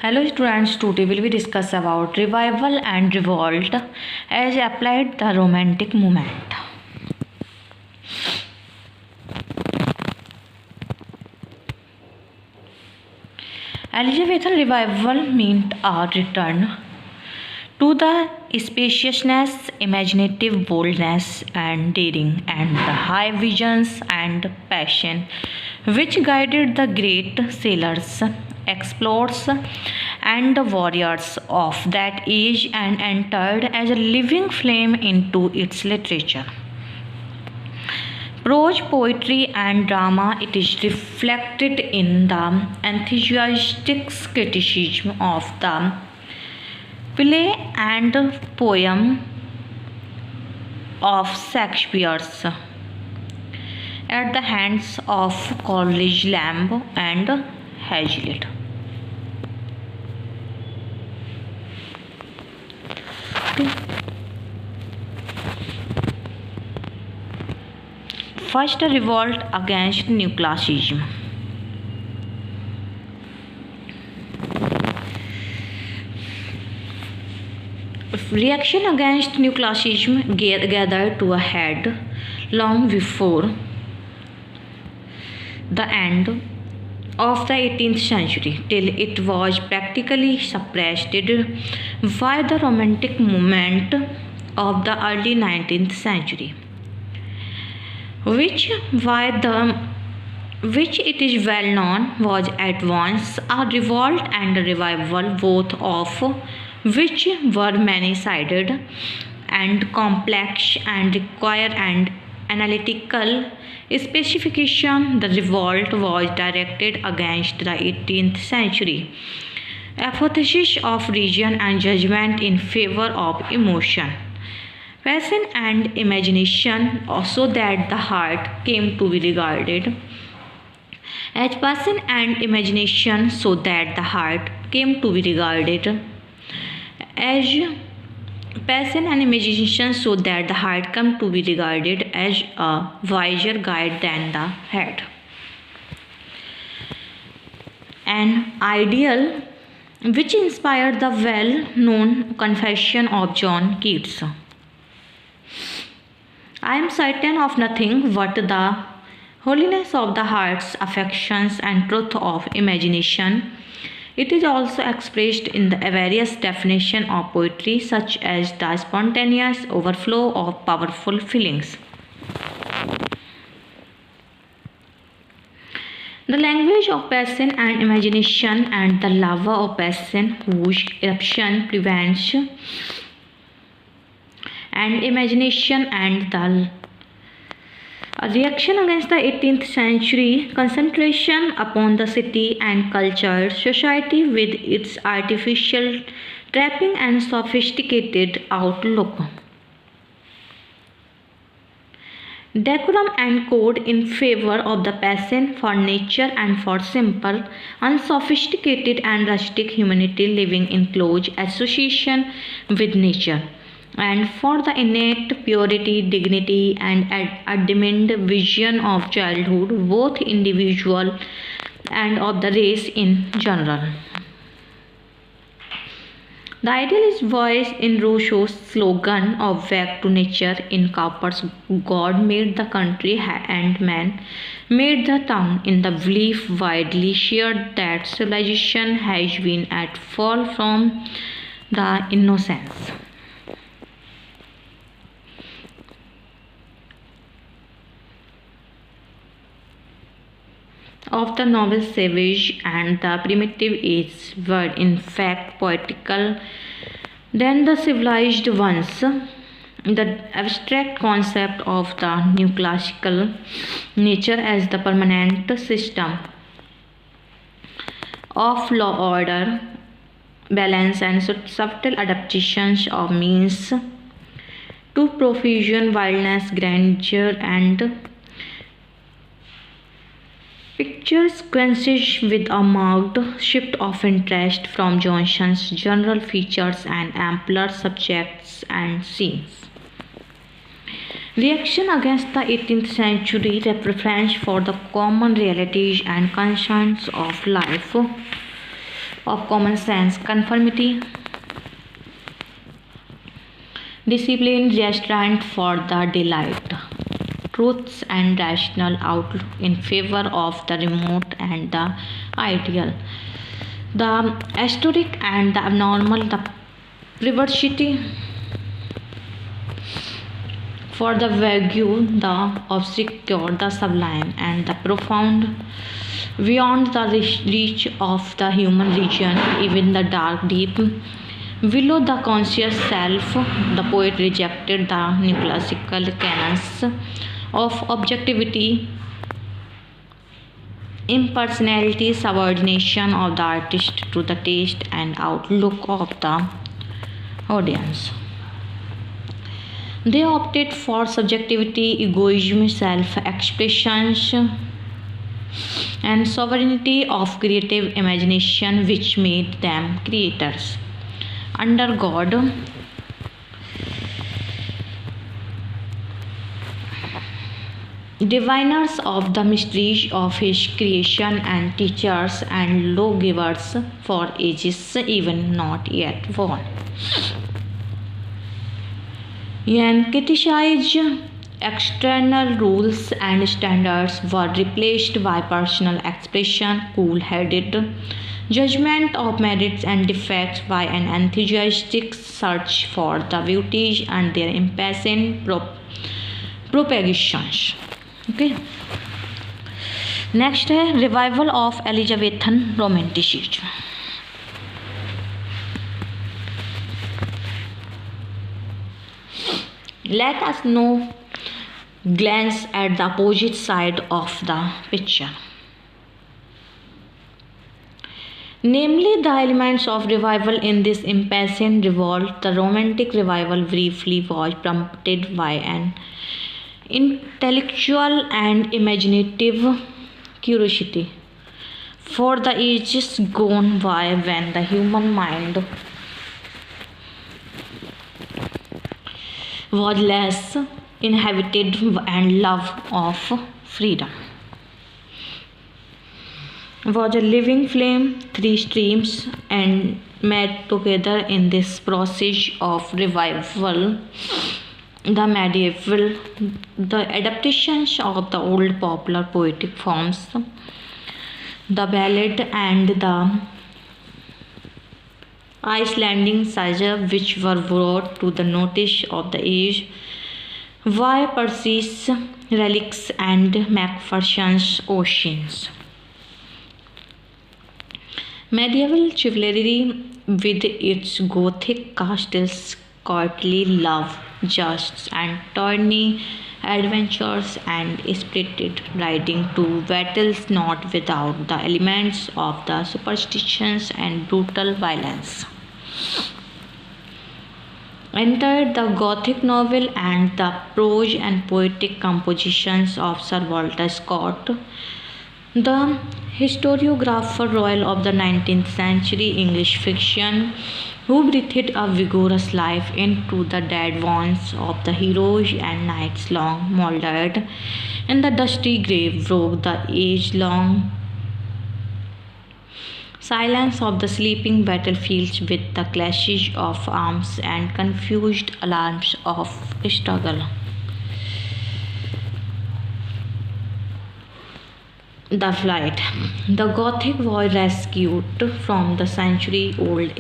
Hello students, today will we discuss about revival and revolt as applied the romantic movement. Elizabethan revival meant a return to the spaciousness, imaginative boldness and daring, and the high visions and passion which guided the great sailors, explorers, and the warriors of that age and entered as a living flame into its literature. Prose, poetry, and drama, it is reflected in the enthusiastic criticism of the play and poem of Shakespeare's at the hands of Coleridge, Lamb, and Hazlitt. First, a revolt against neoclassicism. Reaction against neoclassicism gathered to a head long before the end of the 18th century, till it was practically suppressed by the Romantic movement of the early 19th century, which it is well known was at once a revolt and a revival, both of which were many-sided and complex and require an analytical specification. The revolt was directed against the 18th century hypothesis of reason and judgment in favor of emotion, passion, and imagination, so that the heart came to be regarded as passion and imagination, so that the heart came to be regarded as passion and imagination, so that the heart come to be regarded as a wiser guide than the head. An ideal which inspired the well-known Confession of John Keats. I am certain of nothing but the holiness of the heart's affections and truth of imagination. It is also expressed in the various definitions of poetry, such as the spontaneous overflow of powerful feelings. The language of passion and imagination, and the lava of passion whose eruption prevents and imagination, and the reaction against the 18th century concentration upon the city and cultured society with its artificial trapping and sophisticated outlook. Decorum and code in favor of the passion for nature and for simple, unsophisticated and rustic humanity living in close association with nature, and for the innate purity, dignity, and adamant vision of childhood, both individual and of the race in general. The ideal is voiced in Rousseau's slogan of "Back to nature." In Cowper's "God made the country and man made the town," in the belief widely shared that civilization has been at fall from the innocence of the noble savage, and the primitive age were in fact poetical than the civilized ones. The abstract concept of the neoclassical nature as the permanent system of law, order, balance, and subtle adaptations of means to profusion, wildness, grandeur, and pictures coincides with a marked shift of interest from Johnson's general features and ampler subjects and scenes. Reaction against the 18th century preference for the common realities and concerns of life of common sense, conformity, discipline, restraint for the delight, truths and rational outlook in favor of the remote and the ideal, the historic and the abnormal, the perversity for the vague, the obscure, the sublime, and the profound, beyond the reach of the human region, even the dark, deep, below the conscious self. The poet rejected the neoclassical canons of objectivity, impersonality, subordination of the artist to the taste and outlook of the audience. They opted for subjectivity, egoism, self expression, and sovereignty of creative imagination, which made them creators. Under God, diviners of the mysteries of his creation and teachers and lawgivers for ages even not yet born. And criticized external rules and standards were replaced by personal expression, cool-headed judgment of merits and defects by an enthusiastic search for the beauties and their impassioned propagations. Okay. Next है revival of Elizabethan romanticism. Let us now glance at the opposite side of the picture, namely the elements of revival in this impassioned revolt. The romantic revival briefly was prompted by an intellectual and imaginative curiosity for the ages gone by, when the human mind was less inhabited and love of freedom was a living flame. Three streams and met together in this process of revival: the medieval, the adaptations of the old popular poetic forms, the ballad, and the Icelandic saga, which were brought to the notice of the age by Percy's Relics and Macpherson's Oceans. Medieval chivalry, with its Gothic castles, courtly love, jousts, and tourney adventures, and spirited riding to battles, not without the elements of the superstitions and brutal violence, entered the Gothic novel and the prose and poetic compositions of Sir Walter Scott, the historiographer royal of the 19th century English fiction, who breathed a vigorous life into the dead bones of the heroes and knights long mouldered in the dusty grave, broke the age-long silence of the sleeping battlefields with the clashes of arms and confused alarms of struggle. The flight. The Gothic was rescued from the century-old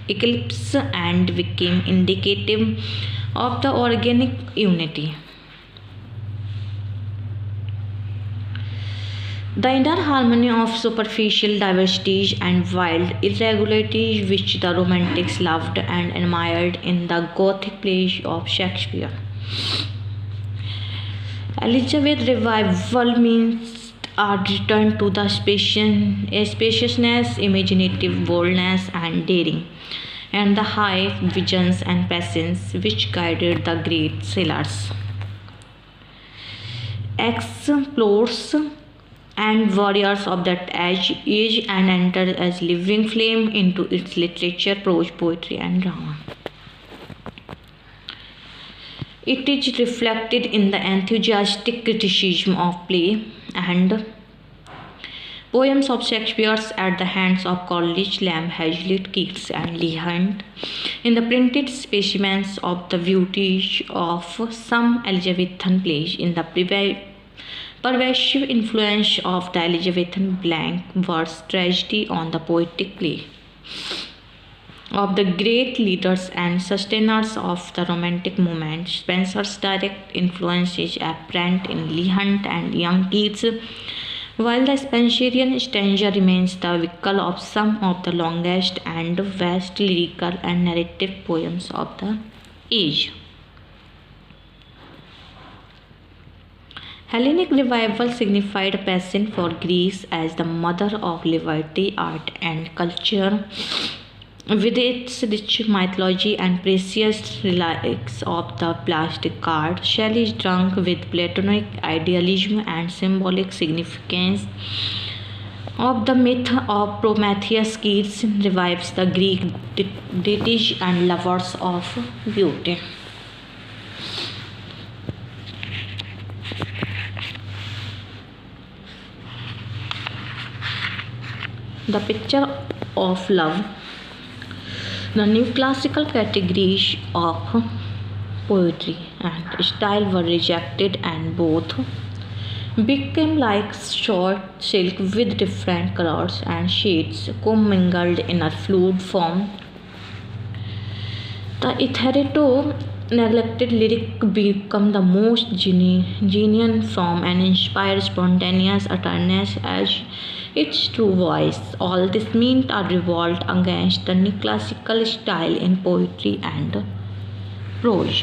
eclipse and became indicative of the organic unity, the inner harmony of superficial diversities and wild irregularities which the Romantics loved and admired in the Gothic plays of Shakespeare. Elizabeth revival means a return to the spaciousness, imaginative boldness, and daring, and the high visions and passions which guided the great sailors, explorers, and warriors of that age, and entered as living flame into its literature, prose, poetry, and drama. It is reflected in the enthusiastic criticism of play and Poems of Shakespeare's at the hands of Coleridge, Lamb, Hazlitt, Keats, and Leigh Hunt. In the printed specimens of the beauty of some Elizabethan plays, in the pervasive influence of the Elizabethan blank verse tragedy on the poetic play of the great leaders and sustainers of the Romantic movement. Spenser's direct influence is apparent in Leigh Hunt and young Keats, while the Spenserian stanza remains the vehicle of some of the longest and best lyrical and narrative poems of the age. Hellenic revival signified passion for Greece as the mother of liberty, art, and culture. With its rich mythology and precious relics of the plastic card, Shelley is drunk with Platonic idealism and symbolic significance of the myth of Prometheus. Keats revives the Greek deities and lovers of beauty. The picture of love. The new classical categories of poetry and style were rejected, and both became like short silk with different colors and shades commingled in a fluid form. The hitherto neglected lyric become the most genuine form and inspire spontaneous utterance as its true voice. All this meant a revolt against the neoclassical style in poetry and prose.